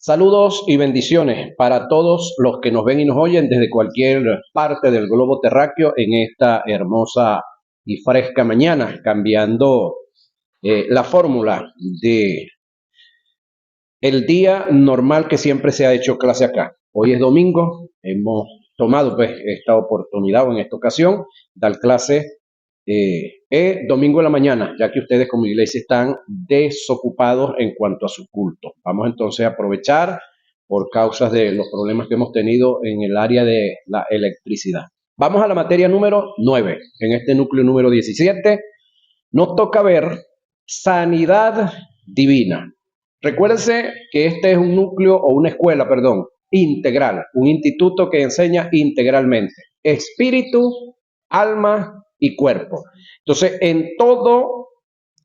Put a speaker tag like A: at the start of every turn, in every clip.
A: Saludos y bendiciones para todos los que nos ven y nos oyen desde cualquier parte del globo terráqueo en esta hermosa y fresca mañana, cambiando la fórmula de el día normal que siempre se ha hecho clase acá. Hoy es domingo, hemos tomado pues esta oportunidad o en esta ocasión dar clase domingo en la mañana, ya que ustedes como iglesia están desocupados en cuanto a su culto. Vamos entonces a aprovechar por causas de los problemas que hemos tenido en el área de la electricidad. Vamos a la materia número 9. En este núcleo número 17 nos toca ver sanidad divina. Recuérdense que este es un núcleo o una escuela, perdón, integral, un instituto que enseña integralmente espíritu, alma y cuerpo. Entonces, en todo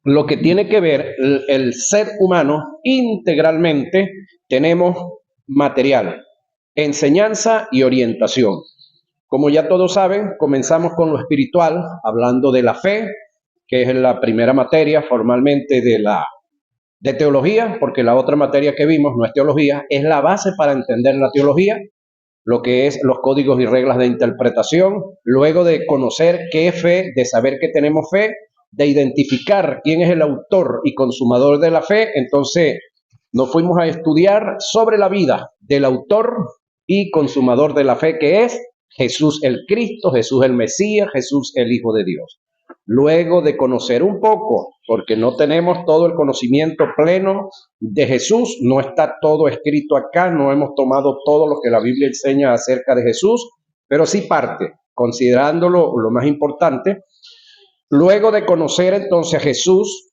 A: lo que tiene que ver el ser humano integralmente, tenemos material, enseñanza y orientación. Como ya todos saben, comenzamos con lo espiritual, hablando de la fe, que es la primera materia formalmente de teología, porque la otra materia que vimos no es teología, es la base para entender la teología, lo que es los códigos y reglas de interpretación, luego de conocer qué es fe, de saber que tenemos fe, de identificar quién es el autor y consumador de la fe. Entonces nos fuimos a estudiar sobre la vida del autor y consumador de la fe, que es Jesús el Cristo, Jesús el Mesías, Jesús el Hijo de Dios. Luego de conocer un poco, porque no tenemos todo el conocimiento pleno de Jesús, no está todo escrito acá, no hemos tomado todo lo que la Biblia enseña acerca de Jesús, pero sí parte, considerándolo lo más importante. Luego de conocer entonces a Jesús,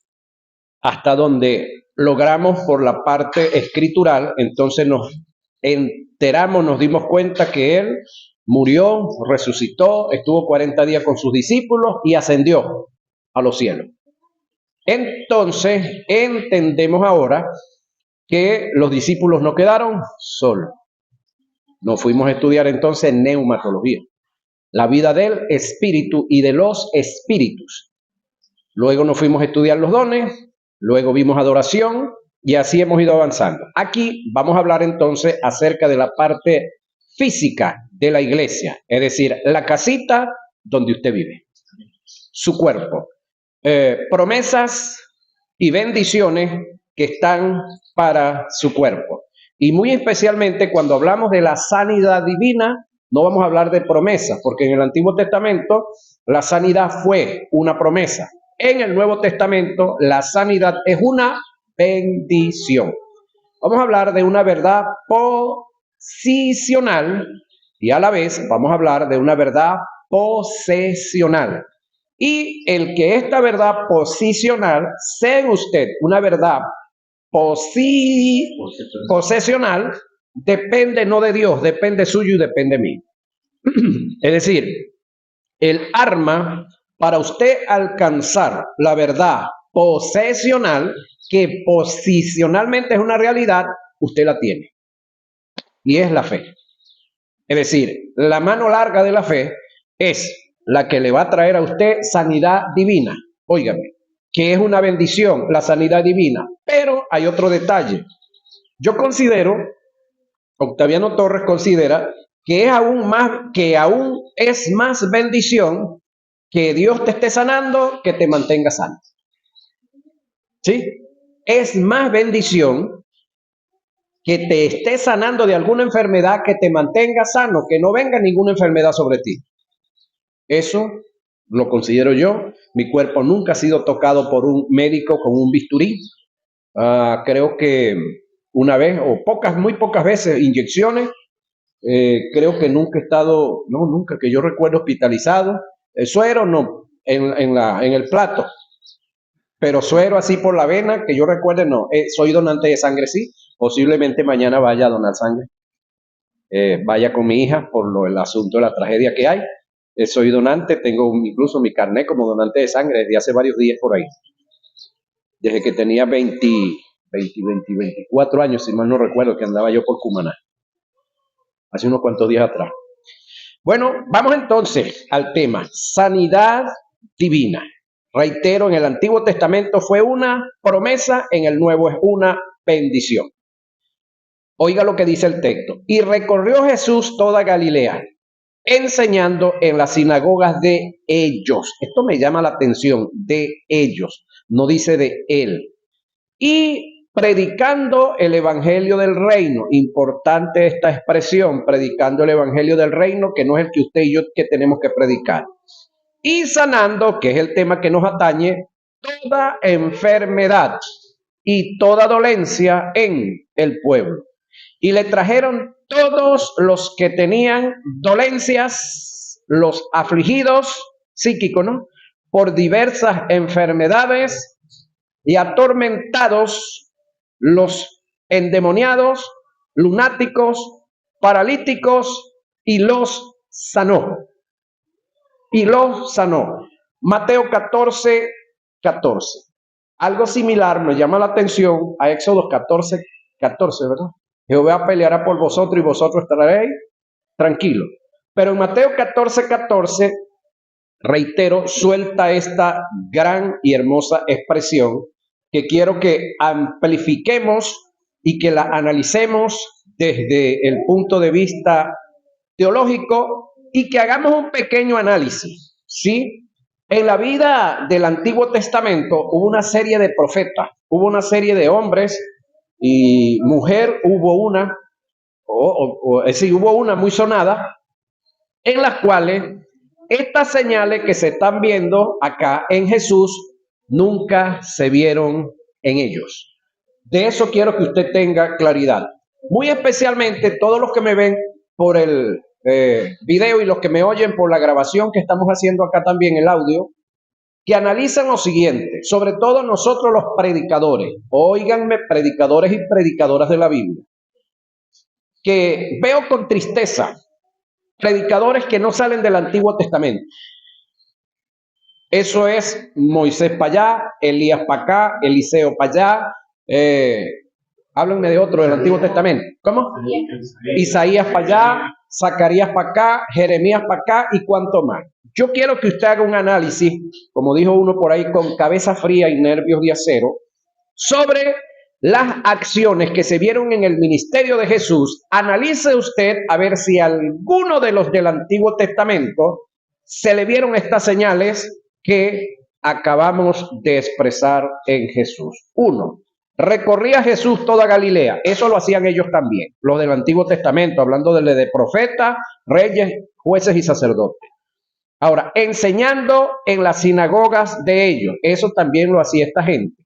A: hasta donde logramos por la parte escritural, entonces nos enteramos, nos dimos cuenta que Él murió, resucitó, estuvo 40 días con sus discípulos y ascendió a los cielos. Entonces entendemos ahora que los discípulos no quedaron solos. Nos fuimos a estudiar entonces neumatología, la vida del espíritu y de los espíritus. Luego nos fuimos a estudiar los dones, luego vimos adoración y así hemos ido avanzando. Aquí vamos a hablar entonces acerca de la parte física de la iglesia, es decir, la casita donde usted vive, su cuerpo, promesas y bendiciones que están para su cuerpo. Y muy especialmente cuando hablamos de la sanidad divina, no vamos a hablar de promesas, porque en el Antiguo Testamento la sanidad fue una promesa. En el Nuevo Testamento la sanidad es una bendición. Vamos a hablar de una verdad posicional y a la vez vamos a hablar de una verdad posesional. Y el que esta verdad posicional sea en usted una verdad posesional, depende no de Dios, depende suyo y depende de mí. Es decir, el arma para usted alcanzar la verdad posesional, que posicionalmente es una realidad, usted la tiene. Y es la fe. Es decir, la mano larga de la fe es la que le va a traer a usted sanidad divina. Óigame, que es una bendición la sanidad divina. Pero hay otro detalle. Yo considero, Octaviano Torres considera que aún es más bendición que Dios te esté sanando que te mantenga sano. ¿Sí? Es más bendición que te esté sanando de alguna enfermedad, que te mantenga sano, que no venga ninguna enfermedad sobre ti. Eso lo considero yo. Mi cuerpo nunca ha sido tocado por un médico con un bisturí. Creo que una vez, o muy pocas veces, inyecciones. Creo que nunca he estado, no, nunca que yo recuerdo hospitalizado. Suero no, en el plato. Pero suero así por la vena, que yo recuerde, no. Soy donante de sangre, sí. Posiblemente mañana vaya a donar sangre. Vaya con mi hija por el asunto de la tragedia que hay. Soy donante, tengo incluso mi carnet como donante de sangre desde hace varios días por ahí. Desde que tenía 24 años, si mal no recuerdo, que andaba yo por Cumaná. Hace unos cuantos días atrás. Bueno, vamos entonces al tema, sanidad divina. Reitero, en el Antiguo Testamento fue una promesa, en el Nuevo es una bendición. Oiga lo que dice el texto. Y recorrió Jesús toda Galilea, enseñando en las sinagogas de ellos. Esto me llama la atención, de ellos, no dice de él. Y predicando el evangelio del reino. Importante esta expresión, predicando el evangelio del reino, que no es el que usted y yo que tenemos que predicar. Y sanando, que es el tema que nos atañe, toda enfermedad y toda dolencia en el pueblo. Y le trajeron todos los que tenían dolencias, los afligidos, psíquicos, ¿no? Por diversas enfermedades y atormentados, los endemoniados, lunáticos, paralíticos, y los sanó. Y los sanó. Mateo 14, 14. Algo similar nos llama la atención a Éxodo 14, 14, ¿verdad? Jehová peleará por vosotros y vosotros estaréis tranquilos. Pero en Mateo 14, 14, reitero, suelta esta gran y hermosa expresión que quiero que amplifiquemos y que la analicemos desde el punto de vista teológico y que hagamos un pequeño análisis, ¿sí? En la vida del Antiguo Testamento hubo una serie de profetas, hubo una serie de hombres y mujer, hubo una, es decir, hubo una muy sonada, en las cuales estas señales que se están viendo acá en Jesús nunca se vieron en ellos. De eso quiero que usted tenga claridad. Muy especialmente todos los que me ven por el video y los que me oyen por la grabación que estamos haciendo acá también, el audio, que analizan lo siguiente, sobre todo nosotros los predicadores, óiganme, predicadores y predicadoras de la Biblia, que veo con tristeza predicadores que no salen del Antiguo Testamento. Eso es Moisés para allá, Elías para acá, Eliseo para allá. Háblenme de otro del Antiguo Testamento. ¿Cómo? Isaías para allá, Zacarías para acá, Jeremías para acá y cuánto más. Yo quiero que usted haga un análisis, como dijo uno por ahí, con cabeza fría y nervios de acero, sobre las acciones que se vieron en el ministerio de Jesús. Analice usted a ver si a alguno de los del Antiguo Testamento se le vieron estas señales que acabamos de expresar en Jesús. 1. Recorría Jesús toda Galilea. Eso lo hacían ellos también, los del Antiguo Testamento, hablando de profetas, reyes, jueces y sacerdotes. Ahora, enseñando en las sinagogas de ellos. Eso también lo hacía esta gente.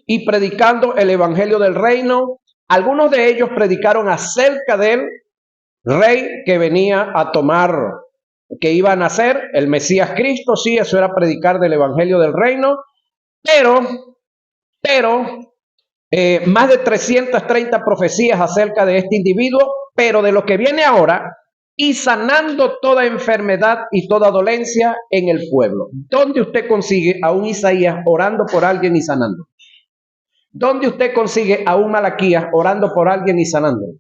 A: Y predicando el evangelio del reino. Algunos de ellos predicaron acerca del rey que venía a tomar, que iba a nacer, el Mesías Cristo. Sí, eso era predicar del evangelio del reino, pero más de 330 profecías acerca de este individuo, pero de lo que viene ahora, y sanando toda enfermedad y toda dolencia en el pueblo. ¿Dónde usted consigue a un Isaías orando por alguien y sanando? ¿Dónde usted consigue a un Malaquías orando por alguien y sanándolo?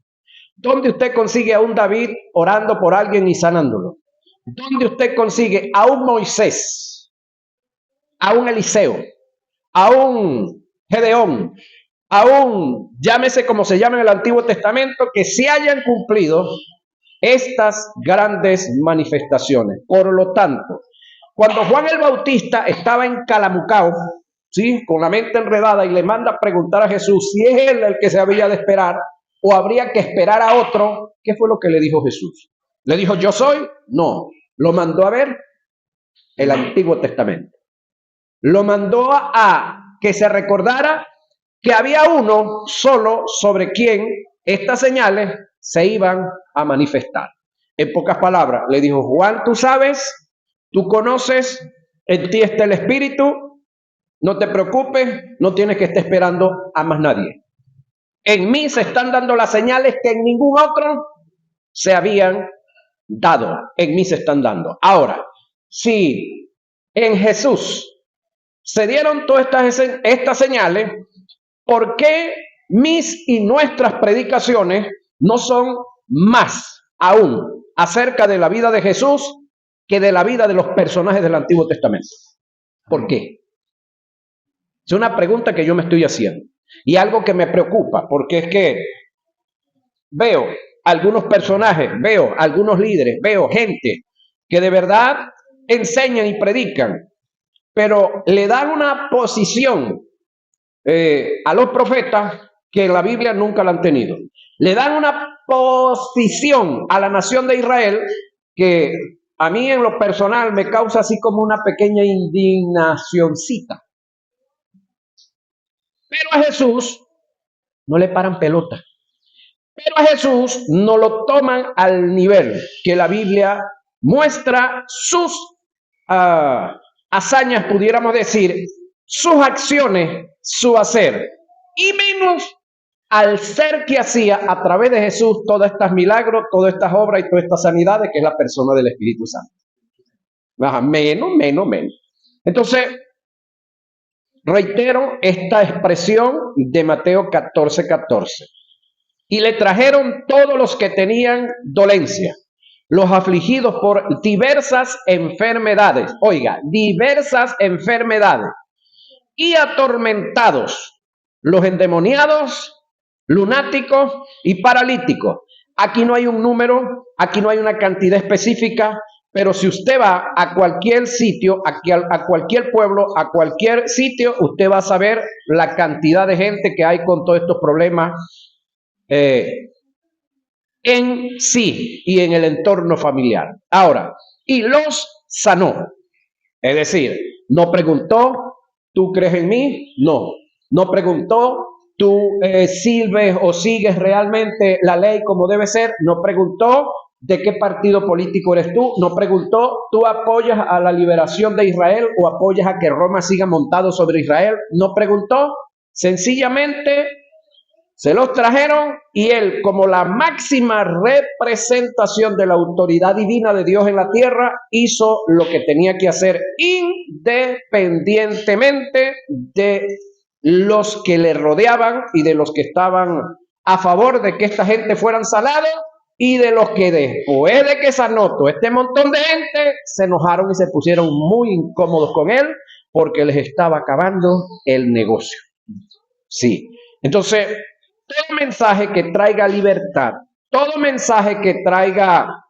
A: ¿Dónde usted consigue a un David orando por alguien y sanándolo? ¿Dónde usted consigue a un Moisés, a un Eliseo, a un Gedeón, a un, llámese como se llama en el Antiguo Testamento, que se hayan cumplido estas grandes manifestaciones? Por lo tanto, cuando Juan el Bautista estaba en Calamucao, ¿sí?, con la mente enredada, y le manda a preguntar a Jesús si es él el que se había de esperar o habría que esperar a otro, ¿qué fue lo que le dijo Jesús? ¿Le dijo yo soy? No, lo mandó a ver el Antiguo Testamento. Lo mandó a que se recordara que había uno solo sobre quien estas señales se iban a manifestar. En pocas palabras, le dijo: Juan, tú sabes, tú conoces, en ti está el Espíritu, no te preocupes, no tienes que estar esperando a más nadie. En mí se están dando las señales que en ningún otro se habían dado. En mí se están dando. Ahora, si en Jesús se dieron todas estas señales, ¿por qué mis y nuestras predicaciones no son más aún acerca de la vida de Jesús que de la vida de los personajes del Antiguo Testamento? ¿Por qué? Es una pregunta que yo me estoy haciendo y algo que me preocupa, porque es que veo algunos personajes, veo algunos líderes, veo gente que de verdad enseñan y predican, pero le dan una posición a los profetas que en la Biblia nunca la han tenido. Le dan una posición a la nación de Israel que a mí en lo personal me causa así como una pequeña indignacioncita. Pero a Jesús no le paran pelota. Pero a Jesús no lo toman al nivel que la Biblia muestra sus hazañas, pudiéramos decir, sus acciones, su hacer, y menos al ser que hacía a través de Jesús todos estos milagros, todas estas obras y todas estas sanidades, que es la persona del Espíritu Santo. Menos. Entonces, reitero esta expresión de Mateo 14:14. Y le trajeron todos los que tenían dolencia, los afligidos por diversas enfermedades. Oiga, diversas enfermedades. Y atormentados, los endemoniados, lunáticos y paralíticos. Aquí no hay un número, aquí no hay una cantidad específica, pero si usted va a cualquier sitio, a cualquier pueblo, a cualquier sitio, usted va a saber la cantidad de gente que hay con todos estos problemas en sí y en el entorno familiar. Ahora, y los sanó. Es decir, no preguntó, ¿tú crees en mí? No. No preguntó, ¿tú sirves o sigues realmente la ley como debe ser? No preguntó, ¿de qué partido político eres tú? No preguntó, ¿tú apoyas a la liberación de Israel o apoyas a que Roma siga montado sobre Israel? No preguntó, sencillamente se los trajeron y él, como la máxima representación de la autoridad divina de Dios en la tierra, hizo lo que tenía que hacer independientemente de los que le rodeaban y de los que estaban a favor de que esta gente fueran sanados y de los que después de que sanó todo este montón de gente se enojaron y se pusieron muy incómodos con él porque les estaba acabando el negocio. Sí, entonces todo mensaje que traiga libertad, todo mensaje que traiga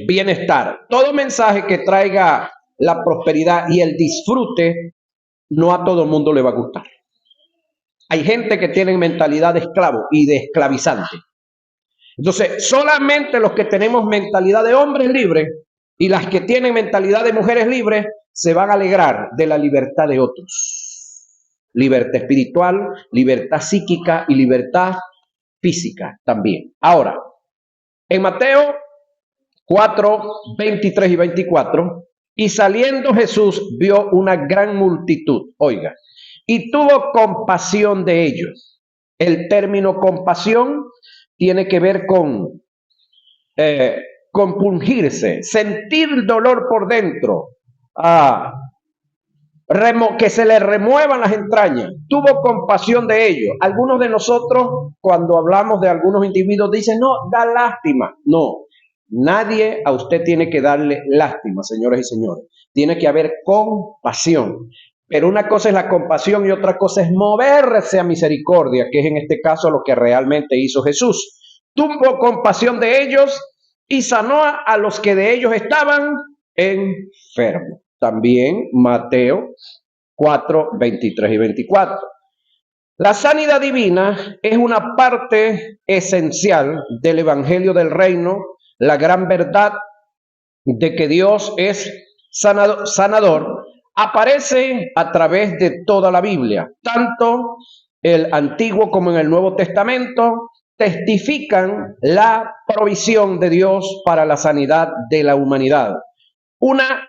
A: bienestar, todo mensaje que traiga la prosperidad y el disfrute, no a todo el mundo le va a gustar. Hay gente que tiene mentalidad de esclavo y de esclavizante. Entonces, solamente los que tenemos mentalidad de hombres libres y las que tienen mentalidad de mujeres libres se van a alegrar de la libertad de otros. Libertad espiritual, libertad psíquica y libertad física también. Ahora, en Mateo 4, 23 y 24, y saliendo Jesús vio una gran multitud, oiga, y tuvo compasión de ellos. El término compasión tiene que ver con compungirse, sentir dolor por dentro, que se le remuevan las entrañas. Tuvo compasión de ellos. Algunos de nosotros, cuando hablamos de algunos individuos, dicen, no, da lástima. No, nadie a usted tiene que darle lástima, señores y señores. Tiene que haber compasión. Pero una cosa es la compasión y otra cosa es moverse a misericordia, que es en este caso lo que realmente hizo Jesús. Tuvo compasión de ellos y sanó a los que de ellos estaban enfermos. También Mateo 4, 23 y 24. La sanidad divina es una parte esencial del Evangelio del Reino, la gran verdad de que Dios es sanador, aparece a través de toda la Biblia. Tanto el Antiguo como en el Nuevo Testamento testifican la provisión de Dios para la sanidad de la humanidad. Una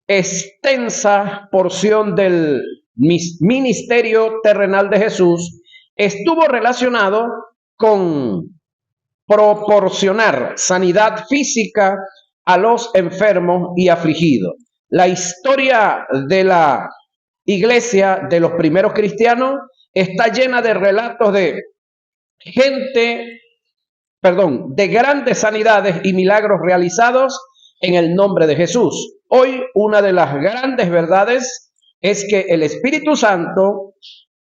A: extensa porción del ministerio terrenal de Jesús estuvo relacionado con proporcionar sanidad física a los enfermos y afligidos. La historia de la iglesia de los primeros cristianos está llena de relatos de de grandes sanidades y milagros realizados en el nombre de Jesús. Hoy una de las grandes verdades es que el Espíritu Santo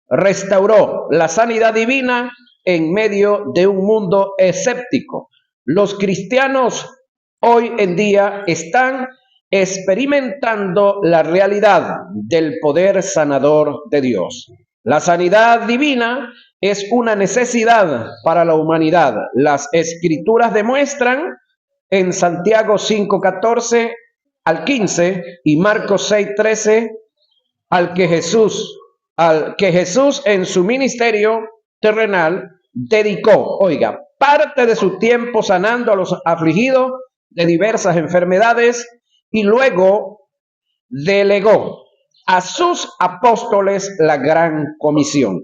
A: restauró la sanidad divina en medio de un mundo escéptico. Los cristianos hoy en día están experimentando la realidad del poder sanador de Dios. La sanidad divina es una necesidad para la humanidad. Las escrituras demuestran en Santiago 5:14 al 15 y Marcos 6:13 al que Jesús en su ministerio terrenal dedicó, oiga, parte de su tiempo sanando a los afligidos de diversas enfermedades y luego delegó a sus apóstoles la gran comisión.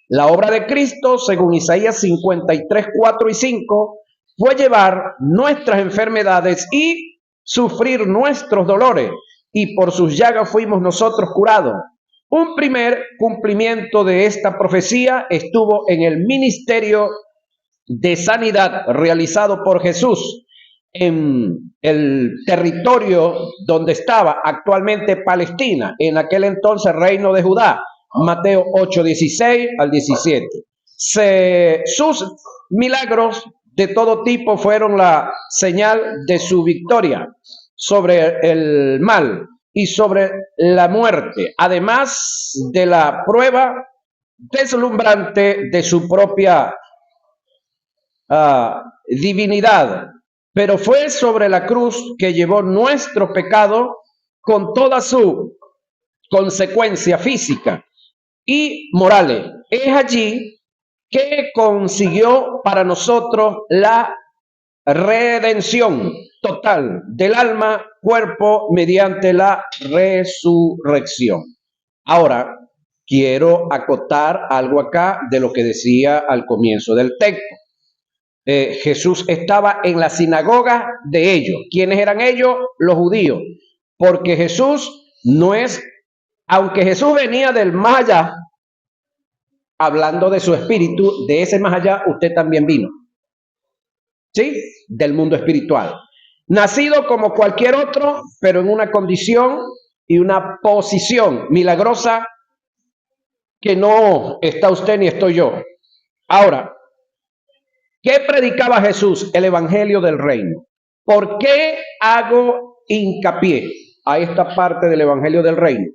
A: La obra de Cristo, según Isaías 53:4 y 5, fue llevar nuestras enfermedades y sufrir nuestros dolores, y por sus llagas fuimos nosotros curados. Un primer cumplimiento de esta profecía estuvo en el ministerio de sanidad realizado por Jesús en el territorio donde estaba actualmente Palestina, en aquel entonces reino de Judá, Mateo 8:16 al 17. Sus milagros de todo tipo fueron la señal de su victoria sobre el mal y sobre la muerte, además de la prueba deslumbrante de su propia divinidad. Pero fue sobre la cruz que llevó nuestro pecado con toda su consecuencia física y morales. Es allí que consiguió para nosotros la redención total del alma, cuerpo, mediante la resurrección. Ahora, quiero acotar algo acá de lo que decía al comienzo del texto. Jesús estaba en la sinagoga de ellos. ¿Quiénes eran ellos? Los judíos. Porque Jesús no es, aunque Jesús venía del más allá, hablando de su espíritu, de ese más allá usted también vino. ¿Sí? Del mundo espiritual. Nacido como cualquier otro, pero en una condición y una posición milagrosa que no está usted ni estoy yo. Ahora, ¿qué predicaba Jesús? El evangelio del reino. ¿Por qué hago hincapié a esta parte del evangelio del reino?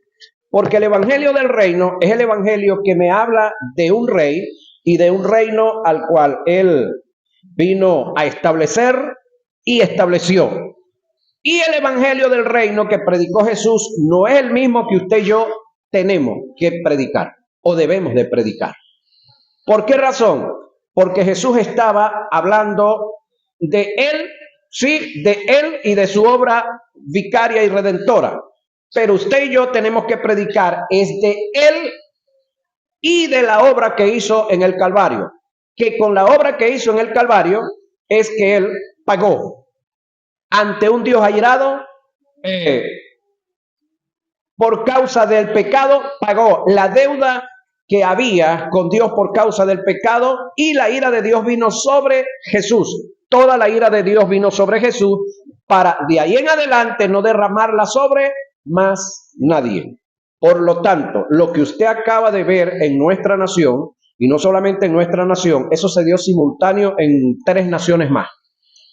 A: Porque el evangelio del reino es el evangelio que me habla de un rey y de un reino al cual él vino a establecer y estableció. Y el evangelio del reino que predicó Jesús no es el mismo que usted y yo tenemos que predicar o debemos de predicar. ¿Por qué razón? Porque Jesús estaba hablando de él, sí, de él y de su obra vicaria y redentora. Pero usted y yo tenemos que predicar es de él y de la obra que hizo en el Calvario. Que con la obra que hizo en el Calvario es que él pagó ante un Dios airado por causa del pecado, pagó la deuda que había con Dios por causa del pecado, y la ira de Dios vino sobre Jesús. Toda la ira de Dios vino sobre Jesús para de ahí en adelante no derramarla sobre más nadie. Por lo tanto, lo que usted acaba de ver en nuestra nación, y no solamente en nuestra nación, eso se dio simultáneo en 3 naciones más,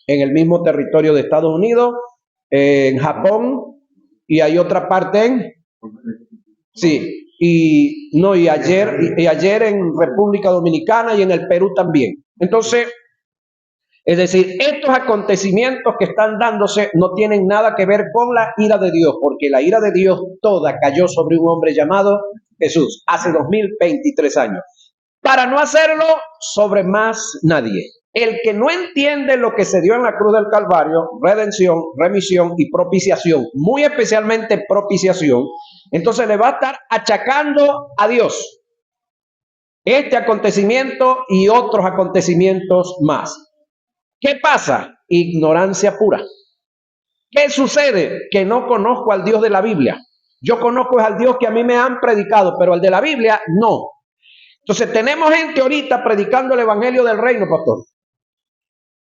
A: en el mismo territorio de Estados Unidos, en Japón, y hay otra parte en... Sí, y ayer en República Dominicana y en el Perú también. Entonces, es decir, estos acontecimientos que están dándose no tienen nada que ver con la ira de Dios, porque la ira de Dios toda cayó sobre un hombre llamado Jesús hace 2023 años. Para no hacerlo sobre más nadie. El que no entiende lo que se dio en la cruz del Calvario, redención, remisión y propiciación, muy especialmente propiciación, entonces le va a estar achacando a Dios este acontecimiento y otros acontecimientos más. ¿Qué pasa? Ignorancia pura. ¿Qué sucede? Que no conozco al Dios de la Biblia. Yo conozco al Dios que a mí me han predicado, pero al de la Biblia no. Entonces tenemos gente ahorita predicando el evangelio del reino, pastor.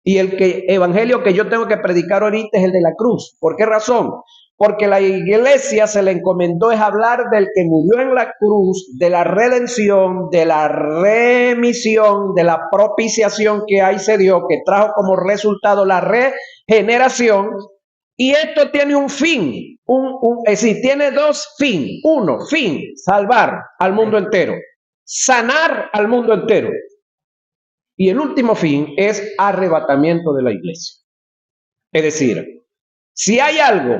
A: Y el evangelio que yo tengo que predicar ahorita es el de la cruz. ¿Por qué razón? porque la iglesia se le encomendó es hablar del que murió en la cruz, de la redención, de la remisión, de la propiciación que ahí se dio, que trajo como resultado la regeneración. Y esto tiene un fin, es decir, tiene dos fines. Uno, fin, salvar al mundo entero, sanar al mundo entero. Y el último fin es arrebatamiento de la iglesia. Es decir, si hay algo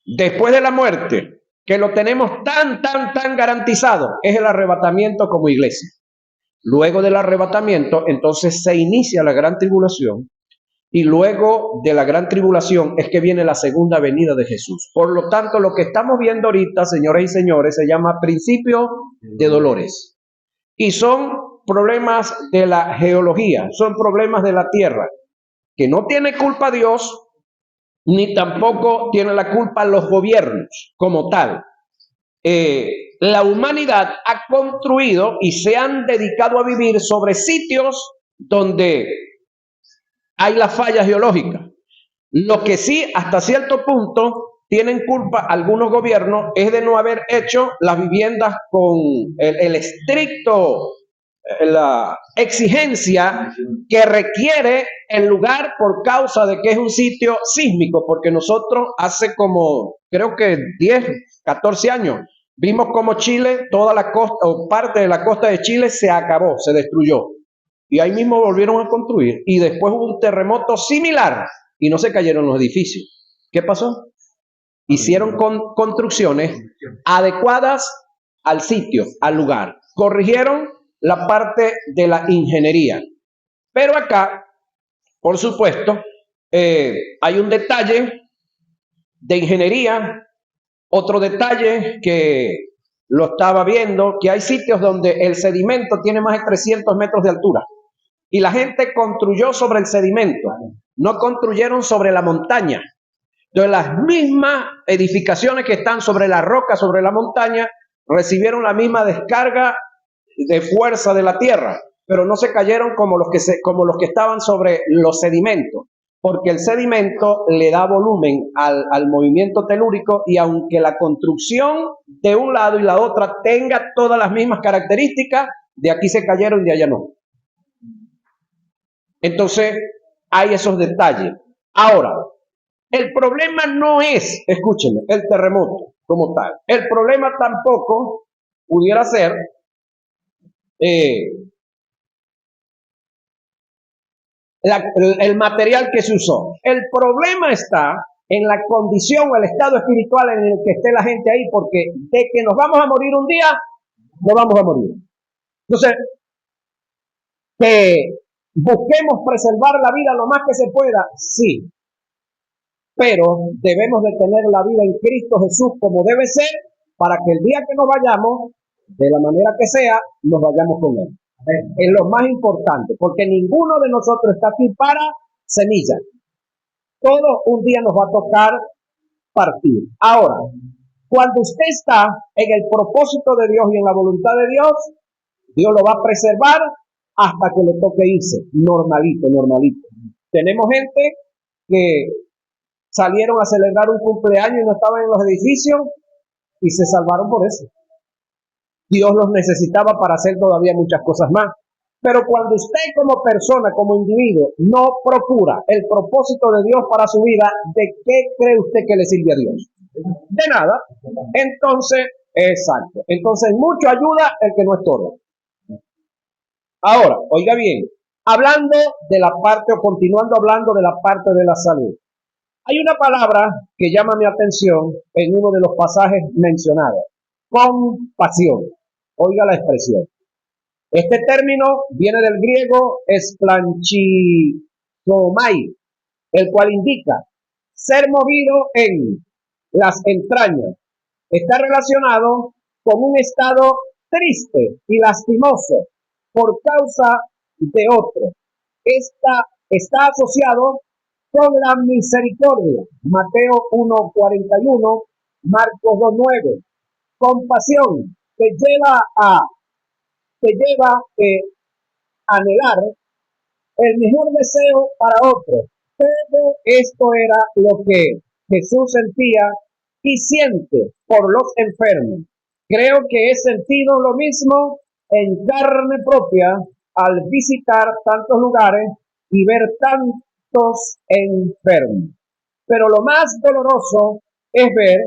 A: después de la muerte que lo tenemos tan garantizado, es el arrebatamiento como iglesia. Luego del arrebatamiento, entonces se inicia la gran tribulación, y luego de la gran tribulación es que viene la segunda venida de Jesús. Por lo tanto, lo que estamos viendo ahorita, señoras y señores, se llama principio de dolores. Y son problemas de la geología, son problemas de la tierra, que no tiene culpa Dios, ni tampoco tiene la culpa los gobiernos como tal. La humanidad ha construido y se han dedicado a vivir sobre sitios donde hay la falla geológica. Lo que sí, hasta cierto punto, tienen culpa algunos gobiernos es de no haber hecho las viviendas con el estricto, la exigencia que requiere el lugar por causa de que es un sitio sísmico, porque nosotros hace como, creo que 10, 14 años, vimos como Chile, toda la costa o parte de la costa de Chile se acabó, se destruyó. Y ahí mismo volvieron a construir. Y después hubo un terremoto similar y no se cayeron los edificios. ¿Qué pasó? Hicieron construcciones adecuadas al sitio, al lugar. Corrigieron la parte de la ingeniería. Pero acá, por supuesto, hay un detalle de ingeniería, otro detalle que lo estaba viendo, que hay sitios donde el sedimento tiene más de 300 metros de altura. Y la gente construyó sobre el sedimento, no construyeron sobre la montaña. Entonces las mismas edificaciones que están sobre la roca, sobre la montaña, recibieron la misma descarga de fuerza de la tierra, pero no se cayeron como los que estaban sobre los sedimentos, porque el sedimento le da volumen al movimiento telúrico, y aunque la construcción de un lado y la otra tenga todas las mismas características, de aquí se cayeron y de allá no. Entonces, hay esos detalles. Ahora, el problema no es, escúchenme, el terremoto como tal. El problema tampoco pudiera ser el material que se usó. El problema está en la condición o el estado espiritual en el que esté la gente ahí, porque de que nos vamos a morir un día, nos vamos a morir. Entonces, que busquemos preservar la vida lo más que se pueda, sí, pero debemos de tener la vida en Cristo Jesús como debe ser, para que el día que nos vayamos, de la manera que sea, nos vayamos con Él. Es lo más importante, porque ninguno de nosotros está aquí para semillas. Todo un día nos va a tocar partir. Ahora, cuando usted está en el propósito de Dios y en la voluntad de Dios, Dios lo va a preservar hasta que le toque irse, normalito. Tenemos gente que salieron a celebrar un cumpleaños y no estaban en los edificios y se salvaron por eso. Dios los necesitaba para hacer todavía muchas cosas más. Pero cuando usted como persona, como individuo, no procura el propósito de Dios para su vida, ¿de qué cree usted que le sirve a Dios? De nada. Entonces, exacto. Entonces, mucho ayuda el que no estorba. Ahora, oiga bien, hablando de la parte, o continuando hablando de la parte de la salud, hay una palabra que llama mi atención en uno de los pasajes mencionados: compasión. Oiga la expresión. Este término viene del griego esplanchizomai, el cual indica ser movido en las entrañas. Está relacionado con un estado triste y lastimoso por causa de otro. Está asociado con la misericordia. Mateo 1:41, Marcos 2:9. Compasión te lleva a anhelar el mejor deseo para otro. Todo esto era lo que Jesús sentía y siente por los enfermos. Creo que he sentido lo mismo en carne propia al visitar tantos lugares y ver tantos enfermos. Pero lo más doloroso es ver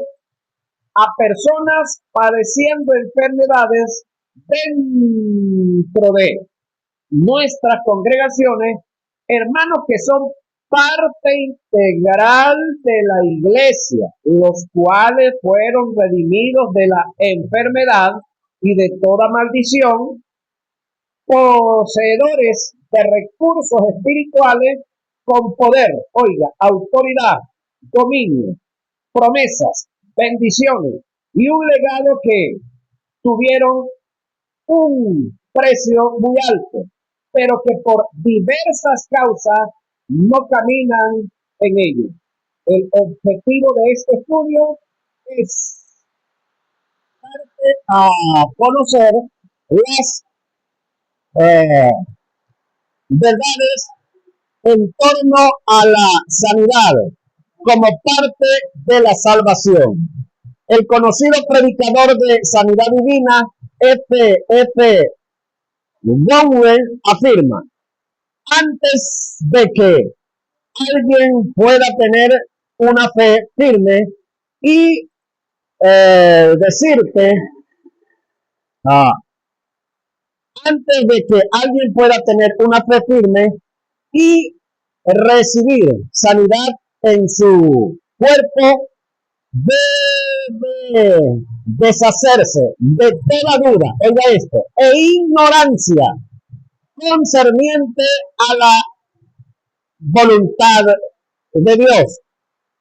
A: a personas padeciendo enfermedades dentro de nuestras congregaciones, hermanos que son parte integral de la iglesia, los cuales fueron redimidos de la enfermedad y de toda maldición, poseedores de recursos espirituales con poder, oiga, autoridad, dominio, promesas, bendiciones y un legado que tuvieron un precio muy alto, pero que por diversas causas no caminan en ello. El objetivo de este estudio es a conocer las eh, verdades en torno a la sanidad como parte de la salvación. El conocido predicador de sanidad divina, F. Bowell, afirma: antes de que alguien pueda tener una fe firme y decirte, ah, antes de que alguien pueda tener una fe firme y recibir sanidad en su cuerpo, debe deshacerse de toda duda, oiga esto, e ignorancia concerniente a la voluntad de Dios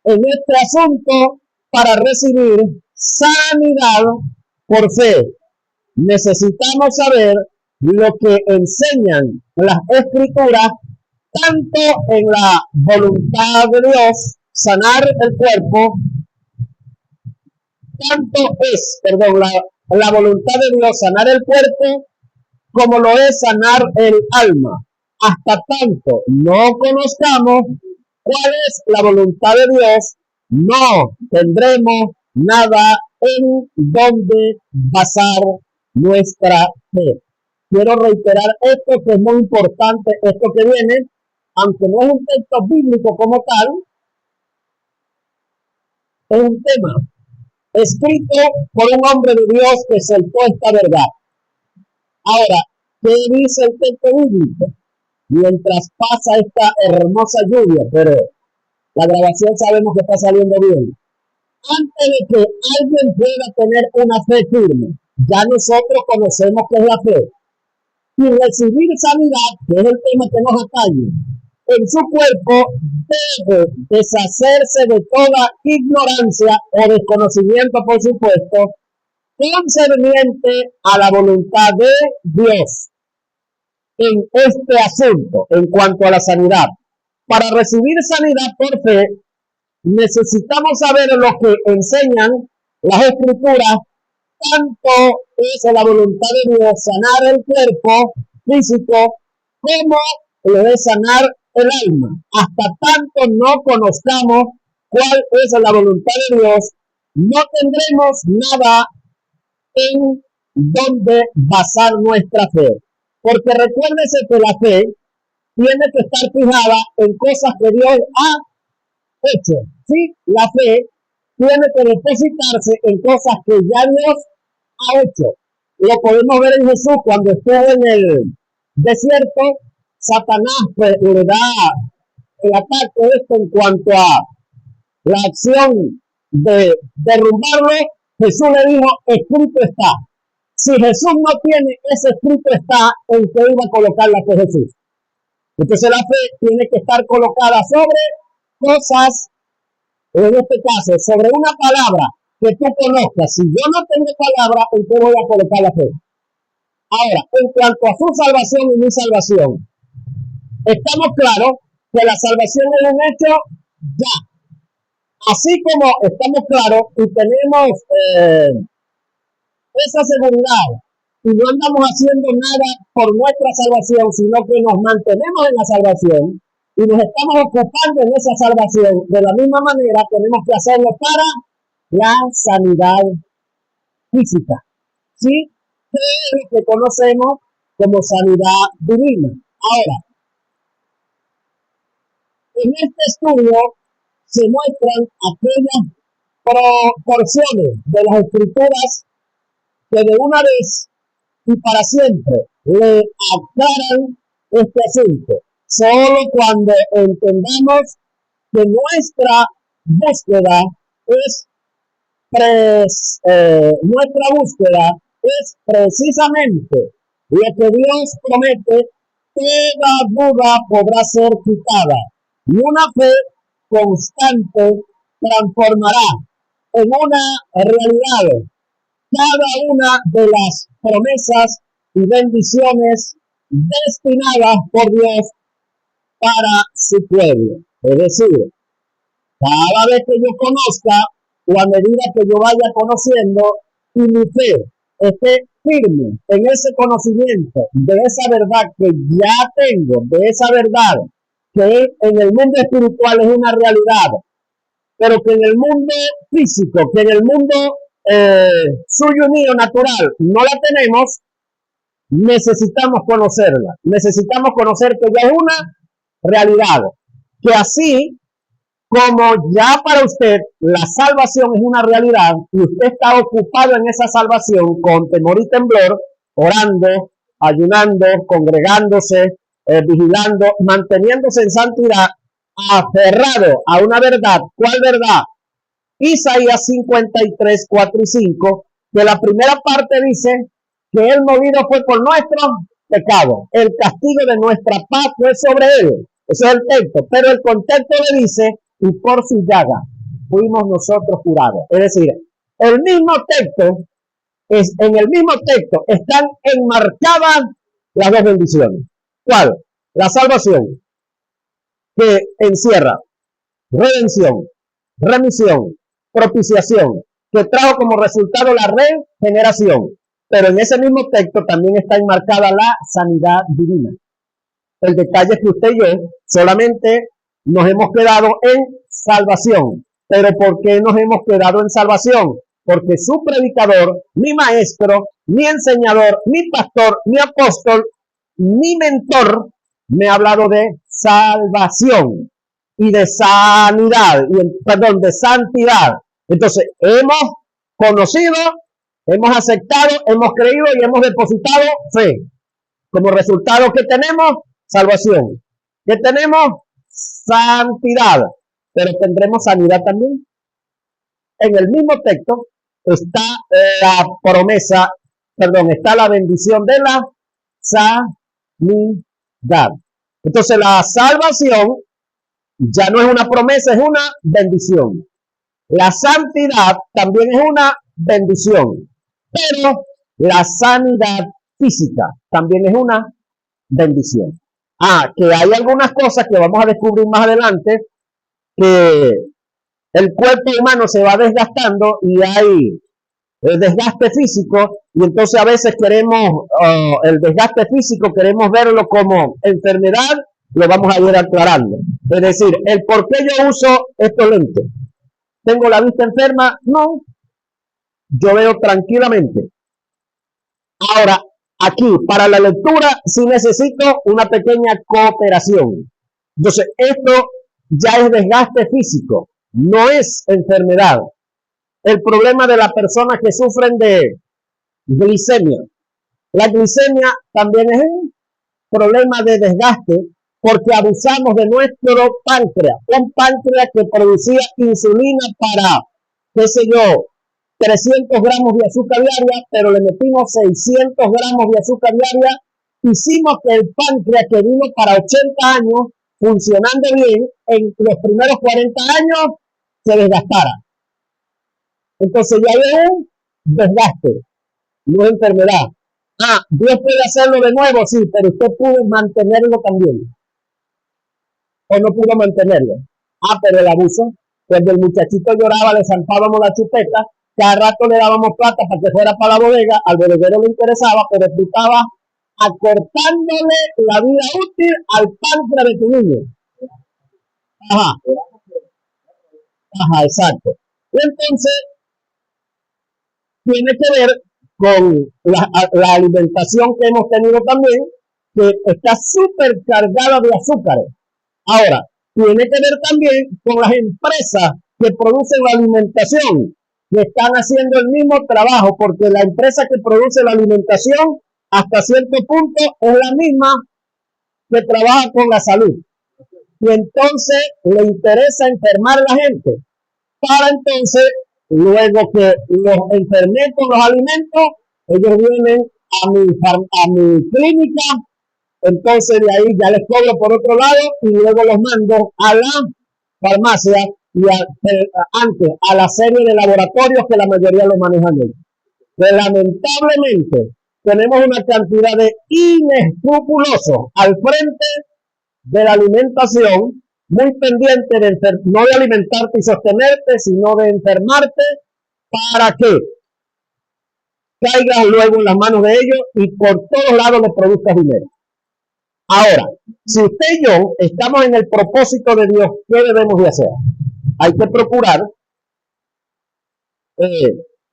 A: en este asunto. Para recibir sanidad por fe, necesitamos saber lo que enseñan las escrituras, tanto en la voluntad de Dios, sanar el cuerpo, la voluntad de Dios sanar el cuerpo, como lo es sanar el alma. Hasta tanto no conozcamos cuál es la voluntad de Dios, no tendremos nada en donde basar nuestra fe. Quiero reiterar esto que es muy importante, esto que viene, aunque no es un texto bíblico como tal, es un tema escrito por un hombre de Dios que soltó esta verdad. Ahora, ¿qué dice el texto bíblico? Mientras pasa esta hermosa lluvia, pero la grabación sabemos que está saliendo bien. Antes de que alguien pueda tener una fe firme, ya nosotros conocemos qué es la fe, y recibir sanidad, que es el tema que nos atañe, en su cuerpo, debe deshacerse de toda ignorancia o desconocimiento, por supuesto, concerniente a la voluntad de Dios en este asunto, en cuanto a la sanidad. Para recibir sanidad por fe, necesitamos saber lo que enseñan las escrituras, tanto es la voluntad de Dios sanar el cuerpo físico, como lo es sanar el alma. Hasta tanto no conozcamos cuál es la voluntad de Dios, no tendremos nada en donde basar nuestra fe. Porque recuérdese que la fe tiene que estar fijada en cosas que Dios ha hecho. Sí, la fe tiene que depositarse en cosas que ya Dios ha hecho. Lo podemos ver en Jesús cuando estuvo en el desierto. Satanás pues, le da el ataque esto en cuanto a la acción de derrumbarlo. Jesús le dijo, escrito está. Si Jesús no tiene ese escrito está, ¿en qué iba a colocar la fe Jesús? Entonces la fe tiene que estar colocada sobre cosas, en este caso, sobre una palabra que tú conozcas. Si yo no tengo palabra, ¿en qué voy a colocar la fe? Ahora, en cuanto a su salvación y mi salvación, estamos claros que la salvación es un hecho ya. Así como estamos claros y tenemos esa seguridad y no andamos haciendo nada por nuestra salvación, sino que nos mantenemos en la salvación,
B: y nos estamos ocupando en esa salvación. De la misma manera tenemos que hacerlo para la sanidad física, ¿sí? Que es lo que conocemos como sanidad divina. Ahora, en este estudio se muestran aquellas porciones de las escrituras que de una vez y para siempre le aclaran este asunto. Solo cuando entendamos que nuestra búsqueda es precisamente lo que Dios promete, toda duda podrá ser quitada y una fe constante transformará en una realidad cada una de las promesas y bendiciones destinadas por Dios para su pueblo. Es decir, cada vez que yo conozca, o a medida que yo vaya conociendo, y mi fe esté firme en ese conocimiento de esa verdad que ya tengo, de esa verdad que en el mundo espiritual es una realidad, pero que en el mundo físico, que en el mundo suyo y mío natural no la tenemos, necesitamos conocerla. Necesitamos conocer que ya es una realidad. Que así como ya para usted la salvación es una realidad y usted está ocupado en esa salvación con temor y temblor, orando, ayunando, congregándose, vigilando, manteniéndose en santidad, aferrado a una verdad. ¿Cuál verdad? Isaías 53, 4 y 5, que la primera parte dice que él molido fue por nuestros pecados, el castigo de nuestra paz fue sobre él. Ese es el texto, pero el contexto le dice, y por su llaga fuimos nosotros curados. Es decir, el mismo texto, en el mismo texto están enmarcadas las dos bendiciones. ¿Cuál? La salvación, que encierra redención, remisión, propiciación, que trajo como resultado la regeneración. Pero en ese mismo texto también está enmarcada la sanidad divina. El detalle es que usted y yo solamente nos hemos quedado en salvación. ¿Pero por qué nos hemos quedado en salvación? Porque su predicador, mi maestro, mi enseñador, mi pastor, mi apóstol, mi mentor, me ha hablado de salvación y de sanidad, de santidad. Entonces, hemos conocido, hemos aceptado, hemos creído y hemos depositado fe. Como resultado, ¿qué tenemos? Salvación. ¿Qué tenemos? Santidad. Pero tendremos sanidad también. En el mismo texto está la promesa, está la bendición de la sanidad. Entonces, la salvación ya no es una promesa, es una bendición. La santidad también es una bendición, pero la sanidad física también es una bendición. Que hay algunas cosas que vamos a descubrir más adelante, que el cuerpo humano se va desgastando y hay el desgaste físico, y entonces a veces queremos el desgaste físico, queremos verlo como enfermedad, lo vamos a ir aclarando. Es decir, el por qué yo uso estos lentes. ¿Tengo la vista enferma? No. Yo veo tranquilamente. Ahora, aquí, para la lectura, sí necesito una pequeña cooperación. Entonces, esto ya es desgaste físico, no es enfermedad. El problema de las personas que sufren de glicemia. La glicemia también es un problema de desgaste porque abusamos de nuestro páncreas. Un páncreas que producía insulina para, qué sé yo, 300 gramos de azúcar diaria, pero le metimos 600 gramos de azúcar diaria. Hicimos que el páncreas, que vino para 80 años funcionando bien, en los primeros 40 años se desgastara. Entonces ya hay un desgaste, no es enfermedad. Dios puede hacerlo de nuevo, sí, pero usted pudo mantenerlo también. O no pudo mantenerlo. Pero el abuso, cuando el muchachito lloraba, le zampábamos la chupeta, cada rato le dábamos plata para que fuera para la bodega, al bodeguero le interesaba, pero tú estabas acortándole la vida útil al páncreas de tu niño. Ajá, ajá, exacto. Entonces, tiene que ver con la alimentación que hemos tenido también, que está súper cargada de azúcares. Ahora, tiene que ver también con las empresas que producen la alimentación, que están haciendo el mismo trabajo, porque la empresa que produce la alimentación hasta cierto punto es la misma que trabaja con la salud. Y entonces le interesa enfermar a la gente para entonces, luego que los enfermé con los alimentos, ellos vienen a mi clínica, entonces de ahí ya les cobro por otro lado y luego los mando a la farmacia y antes a la serie de laboratorios que la mayoría lo manejan ellos. Pues lamentablemente tenemos una cantidad de inescrupulosos al frente de la alimentación, muy pendiente de no de alimentarte y sostenerte, sino de enfermarte para que caigas luego en las manos de ellos y por todos lados le produzcas dinero. Ahora, si usted y yo estamos en el propósito de Dios, ¿qué debemos de hacer? Hay que procurar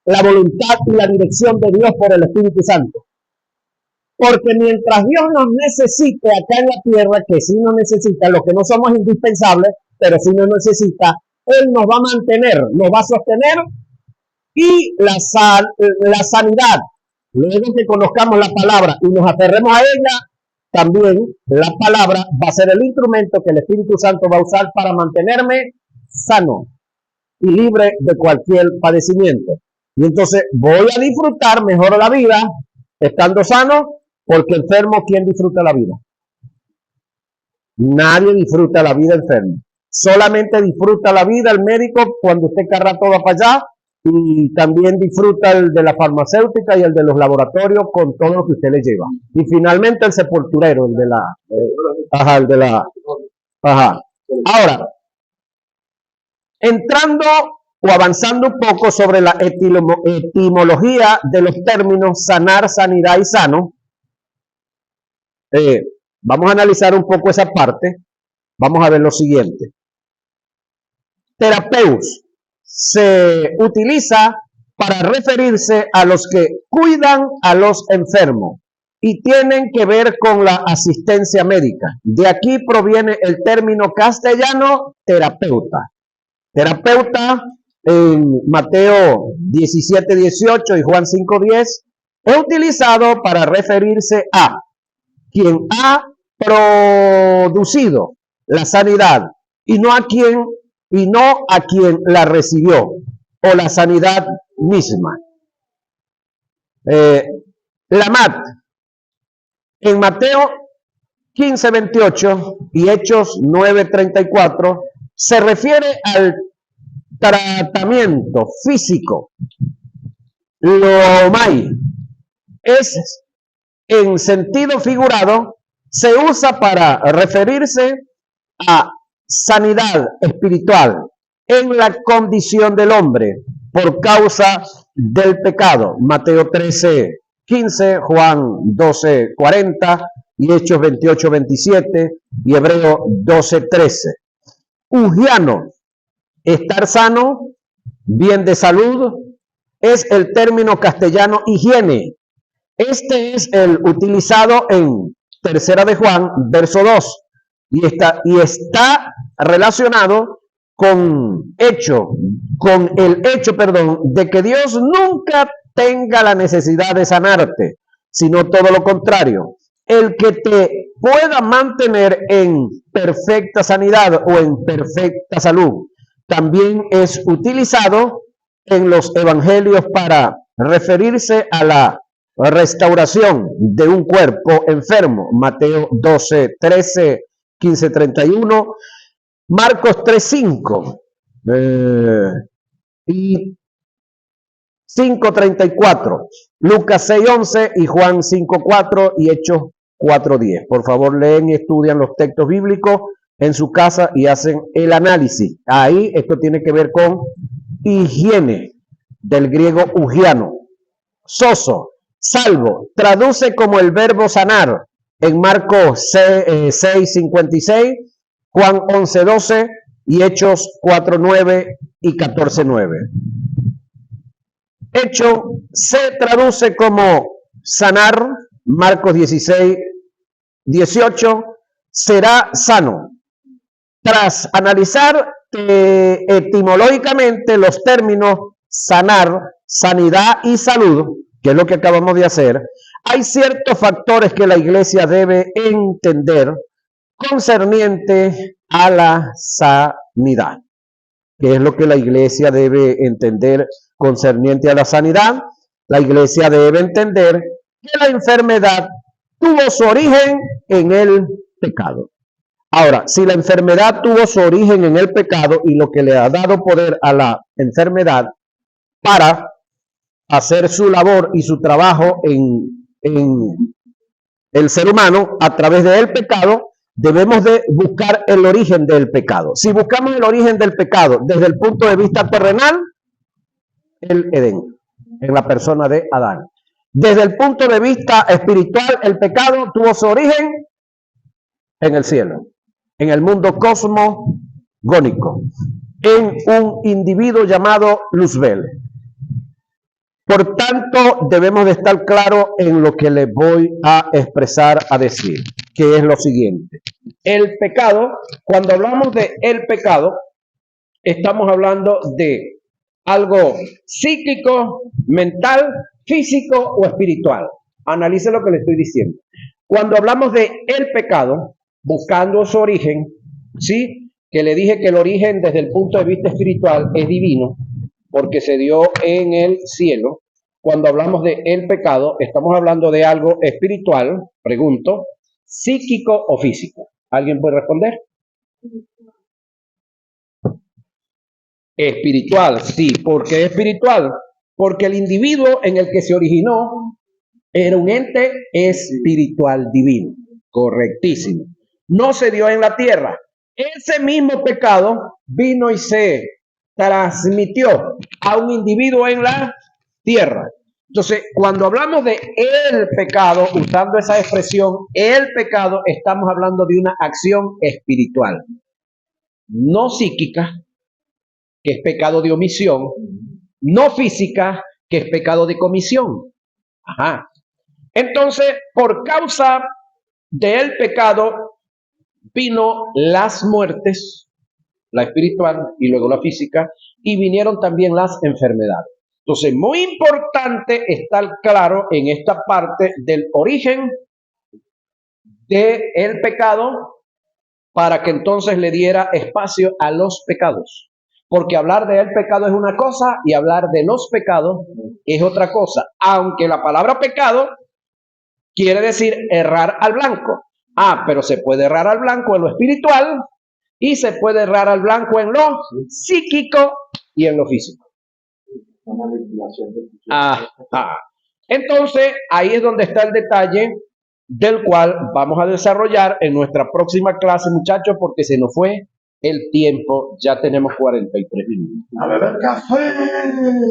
B: la voluntad y la dirección de Dios por el Espíritu Santo. Porque mientras Dios nos necesite acá en la tierra, que sí nos necesita, los que no somos indispensables, pero sí nos necesita, Él nos va a mantener, nos va a sostener y la sanidad, luego que conozcamos la palabra y nos aferremos a ella, también la palabra va a ser el instrumento que el Espíritu Santo va a usar para mantenerme sano y libre de cualquier padecimiento. Y entonces voy a disfrutar mejor la vida estando sano, porque enfermo, ¿quién disfruta la vida? Nadie disfruta la vida enfermo. Solamente disfruta la vida el médico cuando usted carga todo para allá, y también disfruta el de la farmacéutica y el de los laboratorios con todo lo que usted le lleva. Y finalmente el sepulturero, el de la... Ajá. Ahora, entrando o avanzando un poco sobre la etimología de los términos sanar, sanidad y sano, vamos a analizar un poco esa parte. Vamos a ver lo siguiente. Terapeus se utiliza para referirse a los que cuidan a los enfermos y tienen que ver con la asistencia médica. De aquí proviene el término castellano terapeuta. Terapeuta en Mateo 17:18 y Juan 5:10 es utilizado para referirse a quien ha producido la sanidad y no a quien la recibió o la sanidad misma. La MAT en Mateo 15:28 y Hechos 9:34 se refiere al tratamiento físico. Lo MAI es en sentido figurado, se usa para referirse a sanidad espiritual en la condición del hombre por causa del pecado. Mateo 13:15, Juan 12:40 y Hechos 28:27 y Hebreo 12:13. Ugiano, estar sano, bien de salud, es el término castellano higiene. Este es el utilizado en Tercera de Juan, verso 2, y está relacionado con el hecho de que Dios nunca tenga la necesidad de sanarte, sino todo lo contrario, el que te pueda mantener en perfecta sanidad o en perfecta salud. También es utilizado en los evangelios para referirse a la restauración de un cuerpo enfermo. Mateo 12:13, 15:31, Marcos 3:5 y 5:34, Lucas 6:11 y Juan 5:4 y Hechos 4:10. Por favor, leen y estudian los textos bíblicos en su casa y hacen el análisis. Ahí esto tiene que ver con higiene, del griego ugiano. Soso, salvo, traduce como el verbo sanar en Marcos 6:56
A: Juan 11:12 y Hechos 4:9 y 14:9. Hecho se traduce como sanar, Marcos 16:18, será sano. Tras analizar etimológicamente los términos sanar, sanidad y salud, que es lo que acabamos de hacer, hay ciertos factores que la iglesia debe entender concerniente a la sanidad. ¿Qué es lo que la iglesia debe entender concerniente a la sanidad? La iglesia debe entender que la enfermedad tuvo su origen en el pecado. Ahora, si la enfermedad tuvo su origen en el pecado y lo que le ha dado poder a la enfermedad para hacer su labor y su trabajo en el ser humano a través del pecado, debemos de buscar el origen del pecado. Si buscamos el origen del pecado desde el punto de vista terrenal, el Edén, en la persona de Adán. Desde el punto de vista espiritual, el pecado tuvo su origen en el cielo, en el mundo cosmogónico, en un individuo llamado Luzbel. Por tanto, debemos de estar claros en lo que les voy a expresar, a decir, que es lo siguiente. El pecado, cuando hablamos de el pecado, estamos hablando de algo psíquico, mental, físico o espiritual. Analice lo que le estoy diciendo. Cuando hablamos de el pecado, buscando su origen, ¿sí? Que le dije que el origen desde el punto de vista espiritual es divino, porque se dio en el cielo. Cuando hablamos de el pecado, estamos hablando de algo espiritual, pregunto, psíquico o físico. ¿Alguien puede responder? Espiritual, sí. ¿Por qué espiritual? Porque el individuo en el que se originó era un ente espiritual divino. Correctísimo. No se dio en la tierra. Ese mismo pecado vino y se transmitió a un individuo en la tierra. Entonces, cuando hablamos de el pecado, usando esa expresión, el pecado, estamos hablando de una acción espiritual, no psíquica, que es pecado de omisión, no física, que es pecado de comisión. Ajá. Entonces, por causa del pecado, vino las muertes, la espiritual y luego la física, y vinieron también las enfermedades. Entonces, muy importante estar claro en esta parte del origen del pecado para que entonces le diera espacio a los pecados. Porque hablar del pecado es una cosa y hablar de los pecados es otra cosa. Aunque la palabra pecado quiere decir errar al blanco. Pero se puede errar al blanco en lo espiritual y se puede errar al blanco en lo psíquico y en lo físico. Entonces, ahí es donde está el detalle del cual vamos a desarrollar en nuestra próxima clase, muchachos, porque se nos fue el tiempo. Ya tenemos 43 minutos. A beber café.